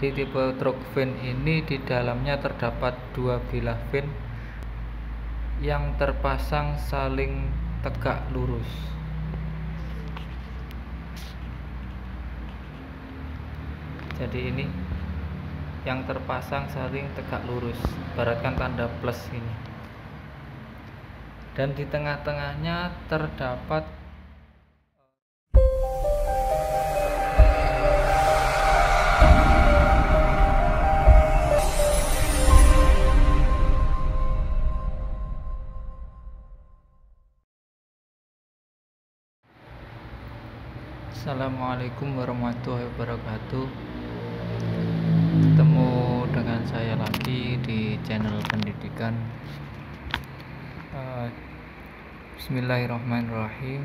Jadi tipe truk fin ini di dalamnya terdapat dua bilah fin yang terpasang saling tegak lurus. Jadi ini yang terpasang saling tegak lurus, ibaratkan tanda plus ini. Dan di tengah-tengahnya terdapat Assalamualaikum warahmatullahi wabarakatuh. Ketemu dengan saya lagi di channel pendidikan. Bismillahirrahmanirrahim.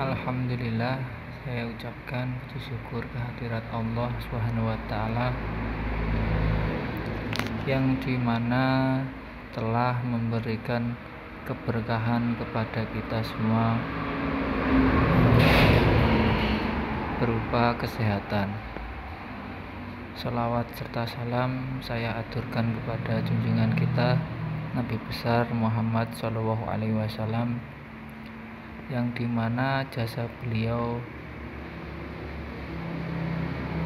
Alhamdulillah, saya ucapkan puji syukur kehadirat Allah SWT yang dimana telah memberikan keberkahan kepada kita semua berupa kesehatan. Salawat serta salam saya aturkan kepada junjungan kita Nabi besar Muhammad SAW, yang dimana jasa beliau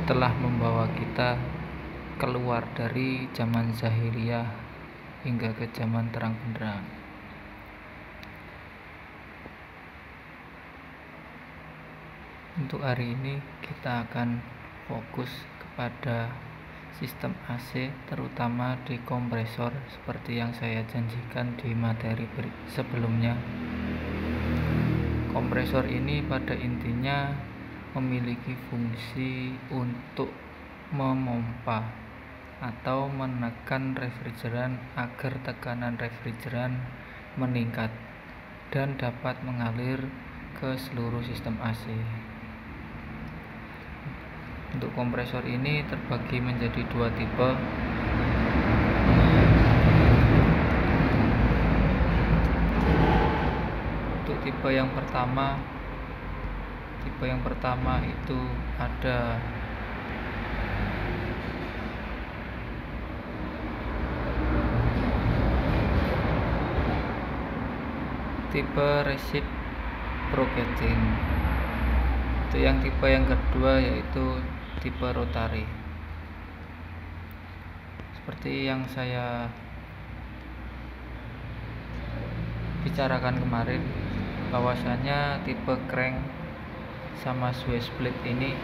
telah membawa kita keluar dari zaman jahiliyah hingga ke zaman terang benderang. Untuk hari ini kita akan fokus kepada sistem AC, terutama di kompresor seperti yang saya janjikan di materi sebelumnya. Kompresor ini pada intinya memiliki fungsi untuk memompa atau menekan refrigeran agar tekanan refrigeran meningkat dan dapat mengalir ke seluruh sistem AC. Untuk kompresor ini terbagi menjadi dua tipe. Untuk tipe yang pertama itu ada tipe reciprocating. Itu yang tipe yang kedua yaitu tipe rotary. Seperti yang saya bicarakan kemarin, bahwasanya tipe crank sama sway split ini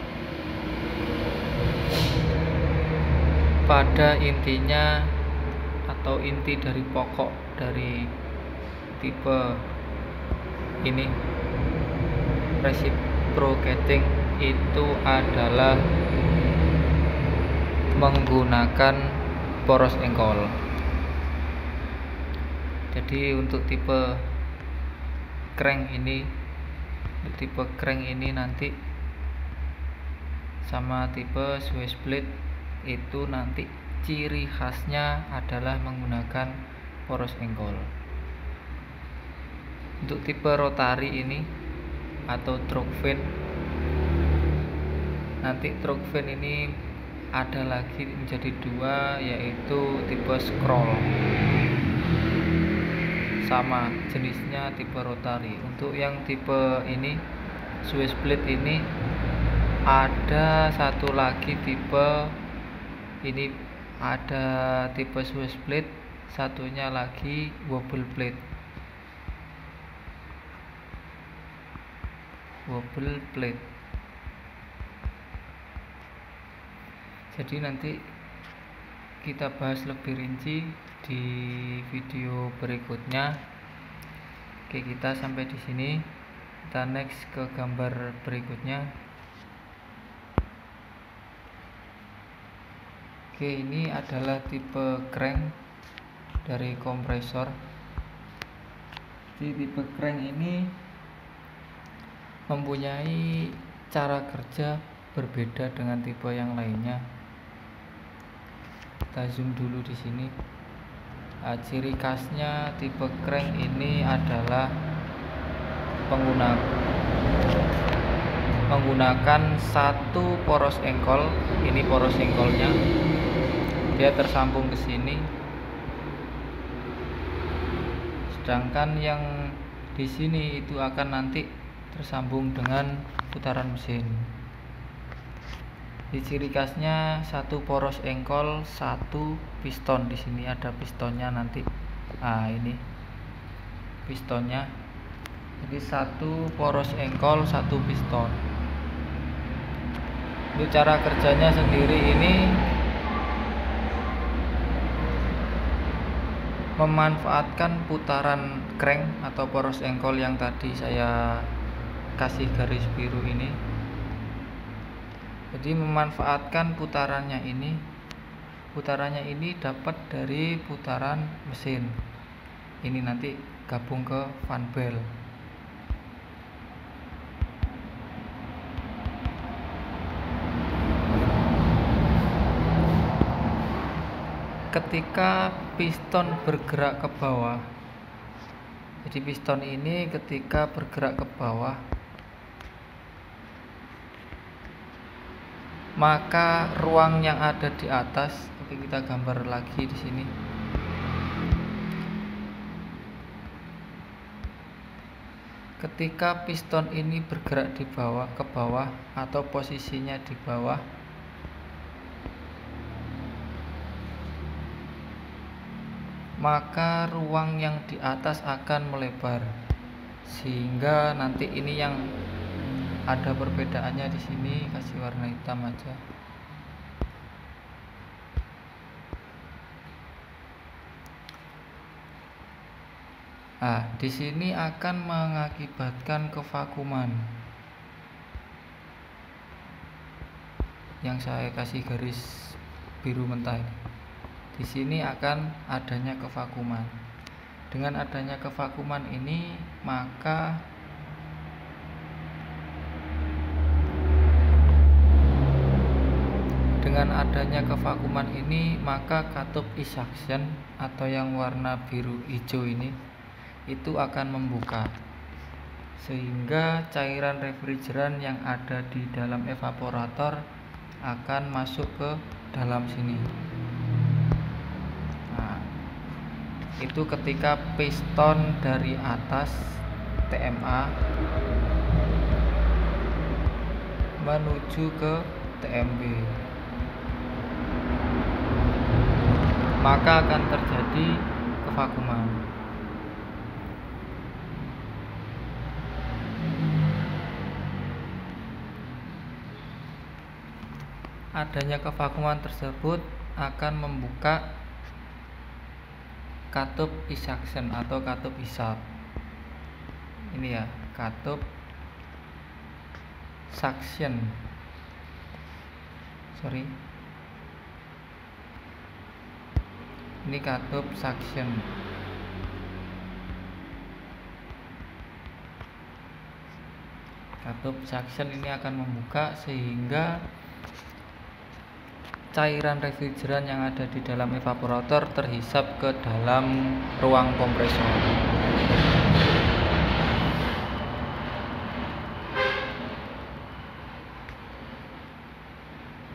pada intinya atau inti dari pokok dari tipe ini reciprocating itu adalah menggunakan poros engkol. Jadi untuk tipe crank ini nanti sama tipe sway split itu nanti ciri khasnya adalah menggunakan poros engkol. Untuk tipe rotary ini atau truk fin, nanti truk fin ini ada lagi menjadi dua, yaitu tipe scroll, sama jenisnya tipe rotary. Untuk yang tipe ini sway split ini ada satu lagi tipe ini, ada tipe sway split, satunya lagi wobble plate. Jadi nanti kita bahas lebih rinci di video berikutnya. Oke, kita sampai di sini. Kita next ke gambar berikutnya. Oke, ini adalah tipe crank dari kompresor. Di tipe crank ini mempunyai cara kerja berbeda dengan tipe yang lainnya. Kita zoom dulu di sini. Ciri khasnya tipe crank ini adalah menggunakan satu poros engkol. Ini poros engkolnya, dia tersambung ke sini, sedangkan yang di sini itu akan nanti tersambung dengan putaran mesin. Di ciri khasnya satu poros engkol, satu piston. Di sini ada pistonnya nanti. Nah, ini pistonnya. Jadi satu poros engkol, satu piston. Untuk cara kerjanya sendiri ini memanfaatkan putaran crank atau poros engkol yang tadi saya kasih garis biru ini. Jadi memanfaatkan putarannya ini dapat dari putaran mesin. Ini nanti gabung ke fan belt. Ketika piston bergerak ke bawah, jadi piston ini ketika bergerak ke bawah, maka ruang yang ada di atas, oke, kita gambar lagi di sini. Ketika piston ini bergerak di bawah, ke bawah atau posisinya di bawah, maka ruang yang di atas akan melebar, sehingga nanti ini yang ada perbedaannya di sini, kasih warna hitam aja. Nah, di sini akan mengakibatkan kevakuman. Yang saya kasih garis biru mentah ini. Di sini akan adanya kevakuman. Dengan adanya kevakuman ini, maka katup e-suction atau yang warna biru hijau ini itu akan membuka, sehingga cairan refrigeran yang ada di dalam evaporator akan masuk ke dalam sini. Nah, itu ketika piston dari atas TMA menuju ke TMB, maka akan terjadi kevakuman. Adanya kevakuman tersebut akan membuka katup e-suction atau katup isap. Ini ya, katup suction. Ini katup suction. Katup suction ini akan membuka sehingga cairan refrigeran yang ada di dalam evaporator terhisap ke dalam ruang kompresor.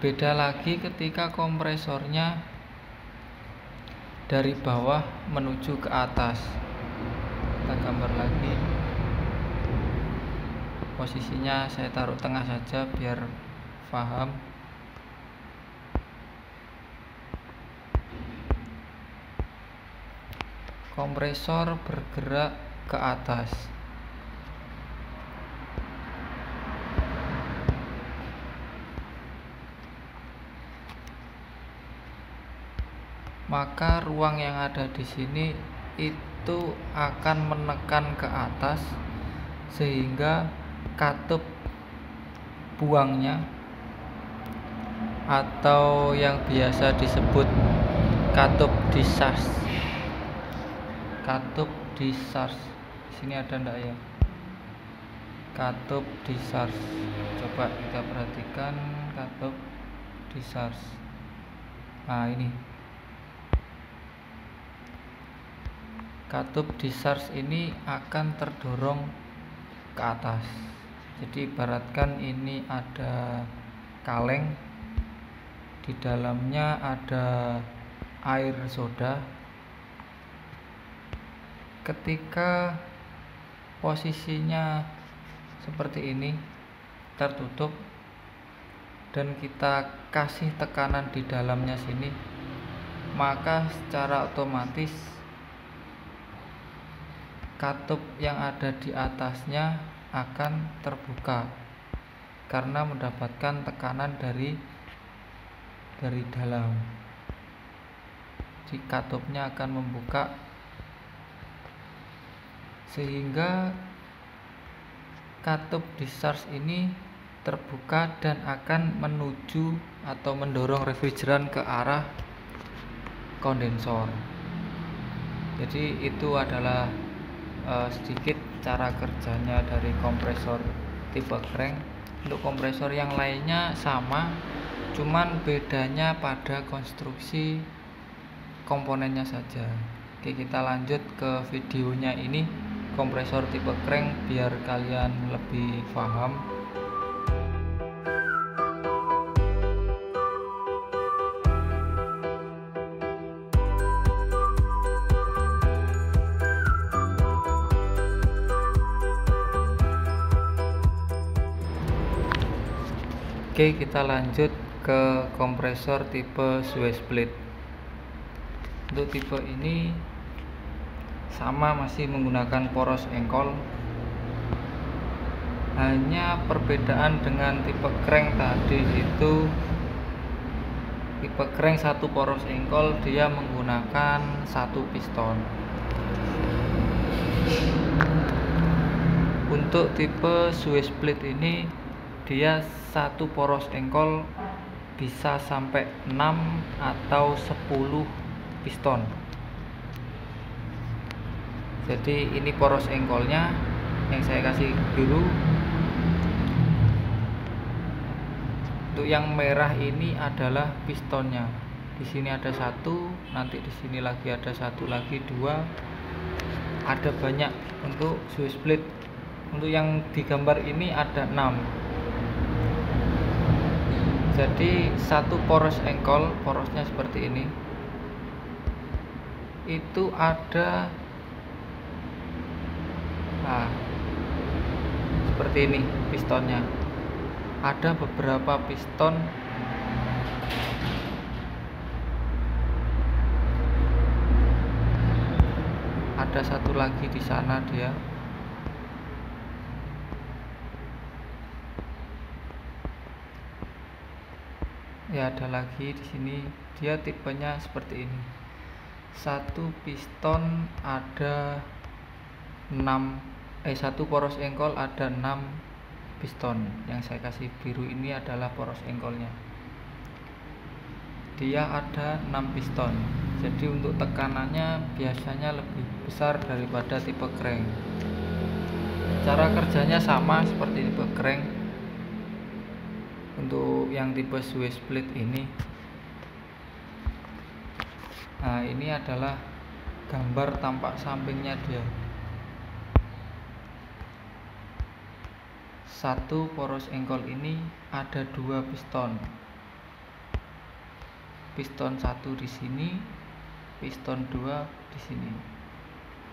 Beda lagi ketika kompresornya dari bawah menuju ke atas. Kita gambar lagi. Posisinya saya taruh tengah saja biar paham. Kompresor bergerak ke atas. Maka ruang yang ada di sini itu akan menekan ke atas sehingga katup buangnya atau yang biasa disebut katup discharge. Katup discharge. Sini ada ndak ya? Katup discharge. Coba kita perhatikan katup discharge. Nah, ini. Katup discharge ini akan terdorong ke atas. Jadi ibaratkan ini ada kaleng, di dalamnya ada air soda. Ketika posisinya seperti ini, tertutup, dan kita kasih tekanan di dalamnya sini, maka secara otomatis katup yang ada di atasnya akan terbuka karena mendapatkan tekanan dari dalam. Jadi katupnya akan membuka sehingga katup discharge ini terbuka dan akan menuju atau mendorong refrigeran ke arah kondensor. Jadi itu adalah sedikit cara kerjanya dari kompresor tipe crank. Untuk kompresor yang lainnya sama, cuman bedanya pada konstruksi komponennya saja. Oke, kita lanjut ke videonya ini, kompresor tipe crank, biar kalian lebih paham. Oke, kita lanjut ke kompresor tipe sway split. Untuk tipe ini sama, masih menggunakan poros engkol. Hanya perbedaan dengan tipe crank tadi itu, tipe crank satu poros engkol dia menggunakan satu piston. Untuk tipe sway split ini dia satu poros engkol bisa sampai 6 atau 10 piston. Jadi ini poros engkolnya yang saya kasih biru. Untuk yang merah ini adalah pistonnya. Di sini ada satu, nanti di sini lagi ada satu lagi, dua. Ada banyak untuk sway split. Untuk yang digambar ini ada 6. Jadi satu poros engkol, porosnya seperti ini, itu ada seperti ini pistonnya. Ada beberapa piston ada satu lagi di sana dia. Ya, ada lagi di sini. Dia tipenya seperti ini. Satu piston ada 6, satu poros engkol ada 6 piston. Yang saya kasih biru ini adalah poros engkolnya. Dia ada 6 piston. Jadi untuk tekanannya biasanya lebih besar daripada tipe crank. Cara kerjanya sama seperti tipe crank. Untuk yang tipe sway split ini, nah ini adalah gambar tampak sampingnya dia. Satu poros engkol ini ada 2 piston. Piston 1 di sini, piston 2 di sini.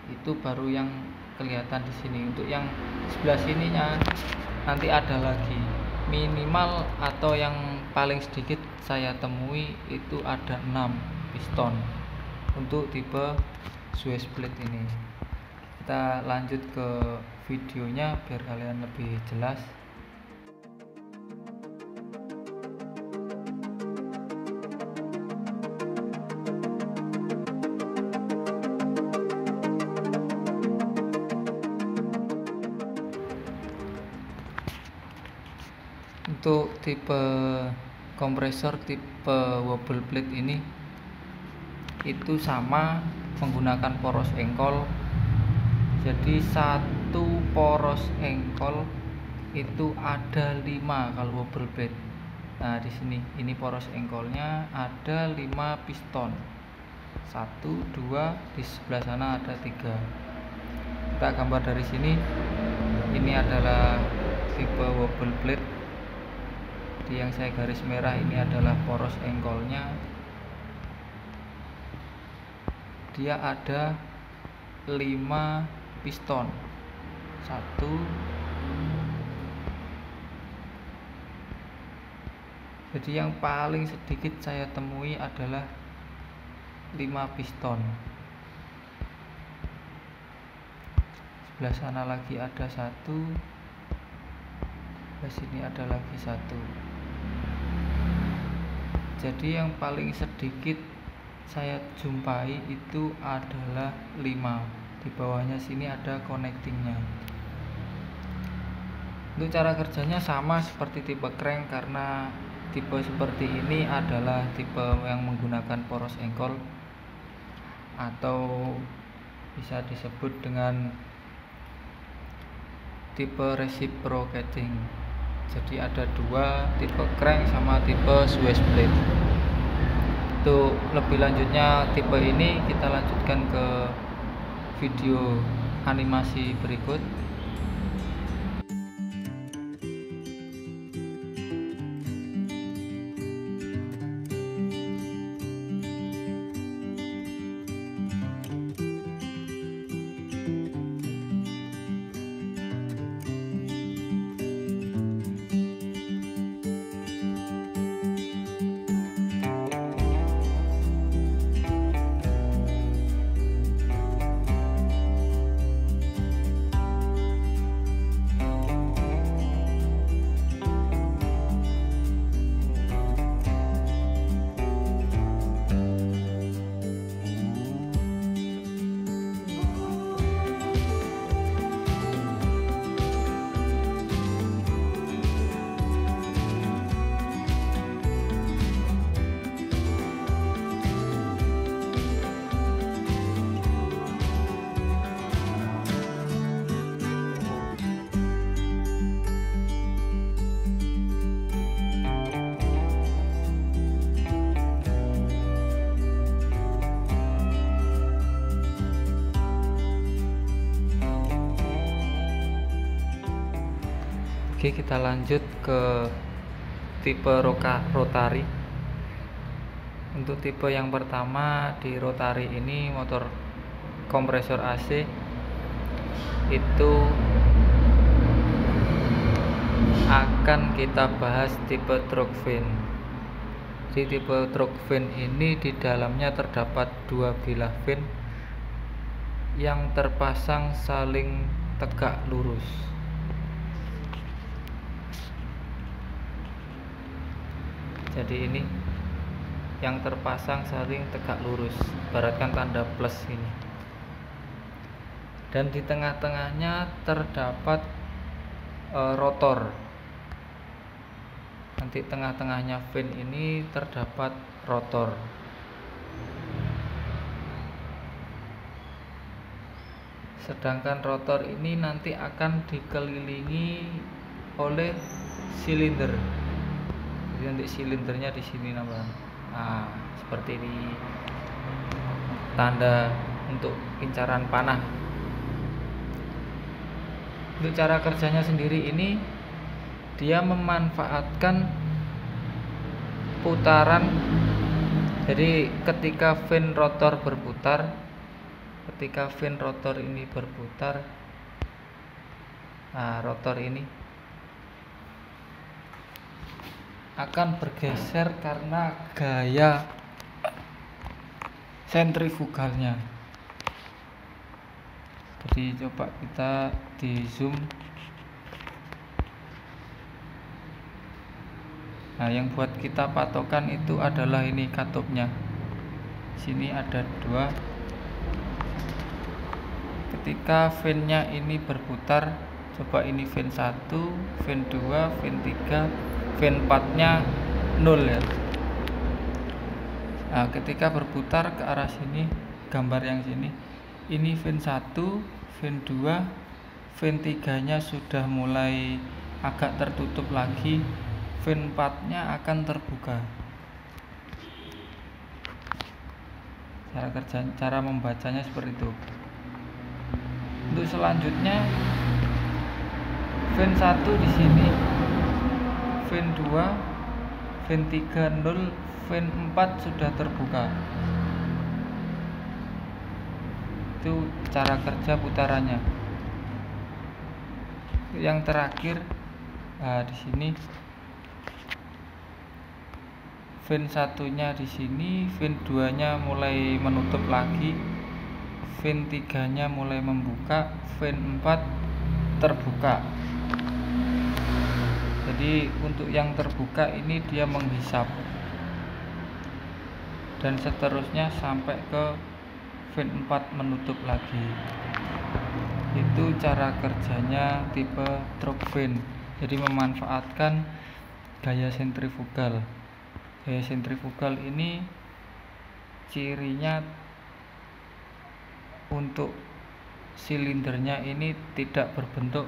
Itu baru yang kelihatan di sini. Untuk yang sebelah sininya nanti ada lagi. Minimal atau yang paling sedikit saya temui itu ada 6 piston untuk tipe sway split ini. Kita lanjut ke videonya biar kalian lebih jelas. Untuk tipe kompresor tipe wobble plate ini itu sama, menggunakan poros engkol. Jadi satu poros engkol itu ada 5 kalau wobble plate. Nah di sini ini poros engkolnya ada 5 piston. 1, 2, di sebelah sana ada 3. Kita gambar dari sini. Ini adalah tipe wobble blade. Yang saya garis merah ini adalah poros engkolnya. Dia ada 5 piston. 1, jadi yang paling sedikit saya temui adalah 5 piston. Sebelah sana lagi ada 1, di sini ada lagi 1. Jadi yang paling sedikit saya jumpai itu adalah 5. Di bawahnya sini ada connectingnya. Untuk cara kerjanya sama seperti tipe crank, karena tipe seperti ini adalah tipe yang menggunakan poros engkol atau bisa disebut dengan tipe reciprocating. Jadi ada 2, tipe crank sama tipe Swiss blade. Untuk lebih lanjutnya tipe ini kita lanjutkan ke video animasi berikut. Oke, kita lanjut ke tipe rotari. Untuk tipe yang pertama di rotari ini, motor kompresor AC itu akan kita bahas tipe truk vane. Di tipe truk vane ini di dalamnya terdapat 2 bilah vane yang terpasang saling tegak lurus. Jadi ini yang terpasang saling tegak lurus, ibaratkan tanda plus ini. Dan di tengah-tengahnya terdapat rotor. Nanti tengah-tengahnya vane ini terdapat rotor. Sedangkan rotor ini nanti akan dikelilingi oleh silinder. Jadi nanti silindernya di sini namanya. Nah, seperti ini tanda untuk incaran panah. Untuk cara kerjanya sendiri ini, dia memanfaatkan putaran. Jadi ketika vane rotor berputar, ketika vane rotor ini berputar, nah rotor ini akan bergeser karena gaya sentrifugalnya. Jadi coba kita di zoom. Nah, yang buat kita patokan itu adalah ini katupnya. Sini ada 2. Ketika vane-nya ini berputar, coba ini vane 1, vane 2, vane 3, vane 4-nya 0 ya. Nah, ketika berputar ke arah sini, gambar yang sini, ini vane 1, vane 2, vane 3-nya sudah mulai agak tertutup lagi, vane 4-nya akan terbuka. Cara membacanya seperti itu. Untuk selanjutnya, Fan 1 di sini, fan 2, fan 3 0, fan 4 sudah terbuka. Itu cara kerja putarannya. Yang terakhir, nah di sini fan 1-nya di sini, fan 2-nya mulai menutup lagi, fan 3-nya mulai membuka, fan 4 terbuka. Jadi untuk yang terbuka ini dia menghisap, dan seterusnya sampai ke fan 4 menutup lagi. Itu cara kerjanya tipe truk fan. Jadi memanfaatkan gaya sentrifugal. Gaya sentrifugal ini cirinya untuk silindernya ini tidak berbentuk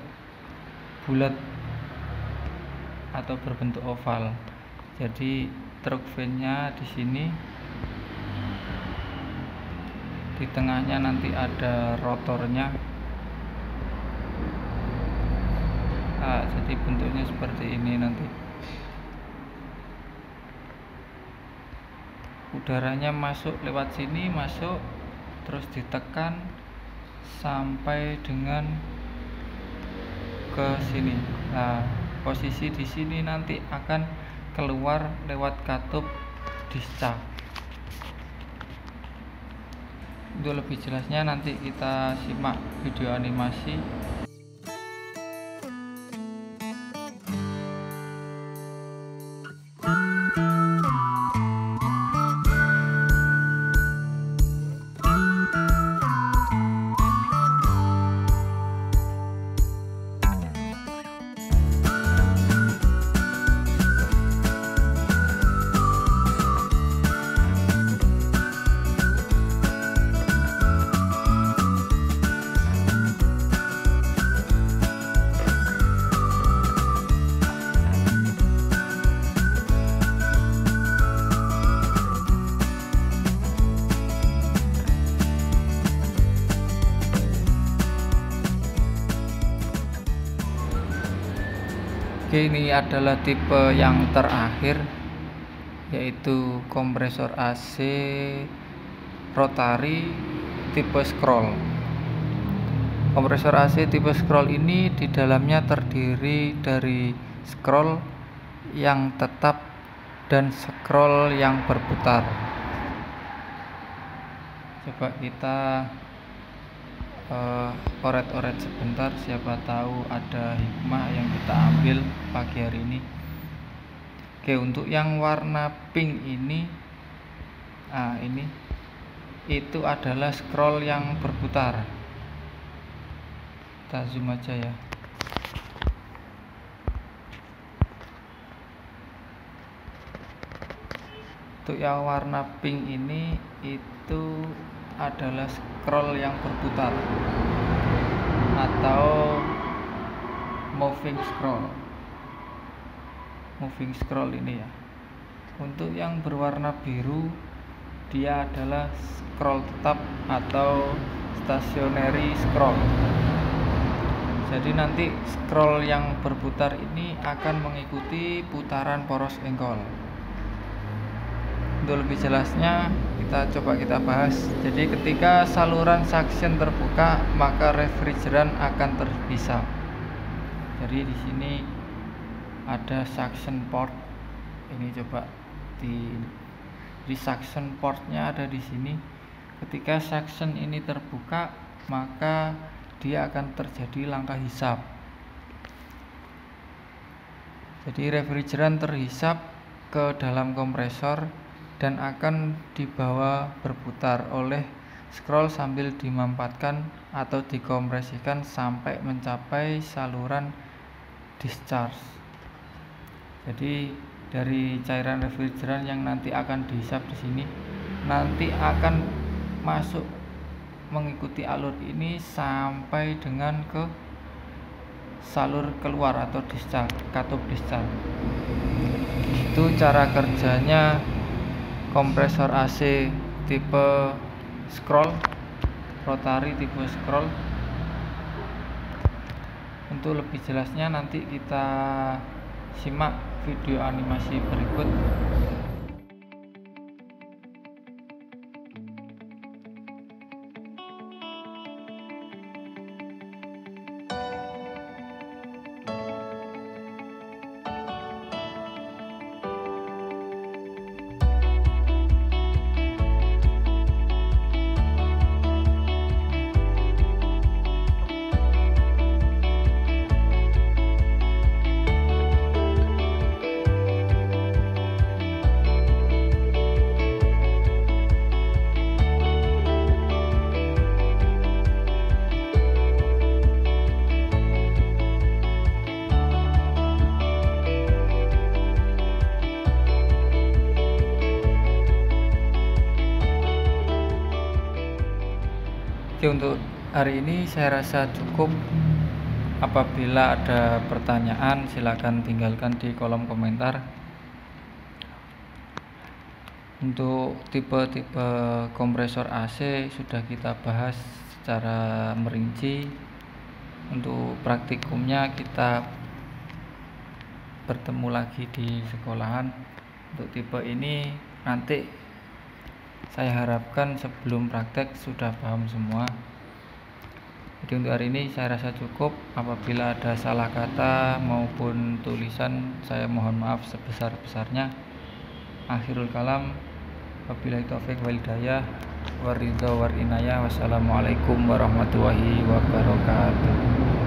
bulat atau berbentuk oval. Jadi truk fan-nya di sini, di tengahnya nanti ada rotornya. Nah, jadi bentuknya seperti ini nanti. Udaranya masuk lewat sini, masuk terus ditekan sampai dengan ke sini. Nah, posisi di sini nanti akan keluar lewat katup discharge. Untuk lebih jelasnya nanti kita simak video animasi. Oke, ini adalah tipe yang terakhir, yaitu kompresor AC rotari tipe scroll. Kompresor AC tipe scroll ini di dalamnya terdiri dari scroll yang tetap dan scroll yang berputar. Coba kita oret-oret sebentar, siapa tahu ada hikmah yang kita ambil pagi hari ini. Oke, untuk yang warna pink ini, ini itu adalah scroll yang berputar. Kita zoom aja ya. Untuk yang warna pink ini itu adalah scroll yang berputar atau moving scroll ini ya. Untuk yang berwarna biru, dia adalah scroll tetap atau stationary scroll. Jadi nanti scroll yang berputar ini akan mengikuti putaran poros engkol. Untuk lebih jelasnya kita bahas. Jadi ketika saluran suction terbuka, maka refrigeran akan terhisap. Jadi di sini ada suction port. Ini coba di suction portnya ada di sini. Ketika suction ini terbuka, maka dia akan terjadi langkah hisap. Jadi refrigeran terhisap ke dalam kompresor dan akan dibawa berputar oleh scroll sambil dimampatkan atau dikompresikan sampai mencapai saluran discharge. Jadi dari cairan refrigeran yang nanti akan dihisap di sini nanti akan masuk mengikuti alur ini sampai dengan ke salur keluar atau discharge, katup discharge. Itu cara kerjanya kompresor AC tipe scroll, rotari tipe scroll. Untuk lebih jelasnya nanti kita simak video animasi berikut. Oke, untuk hari ini saya rasa cukup. Apabila ada pertanyaan silakan tinggalkan di kolom komentar. Untuk tipe-tipe kompresor AC sudah kita bahas secara merinci. Untuk praktikumnya kita bertemu lagi di sekolahan. Untuk tipe ini nanti saya harapkan sebelum praktek sudah paham semua. Jadi untuk hari ini saya rasa cukup. Apabila ada salah kata maupun tulisan, saya mohon maaf sebesar-besarnya. Akhirul kalam, wabillahi taufik wal hidayah, waridho war inayah. Wassalamualaikum warahmatullahi wabarakatuh.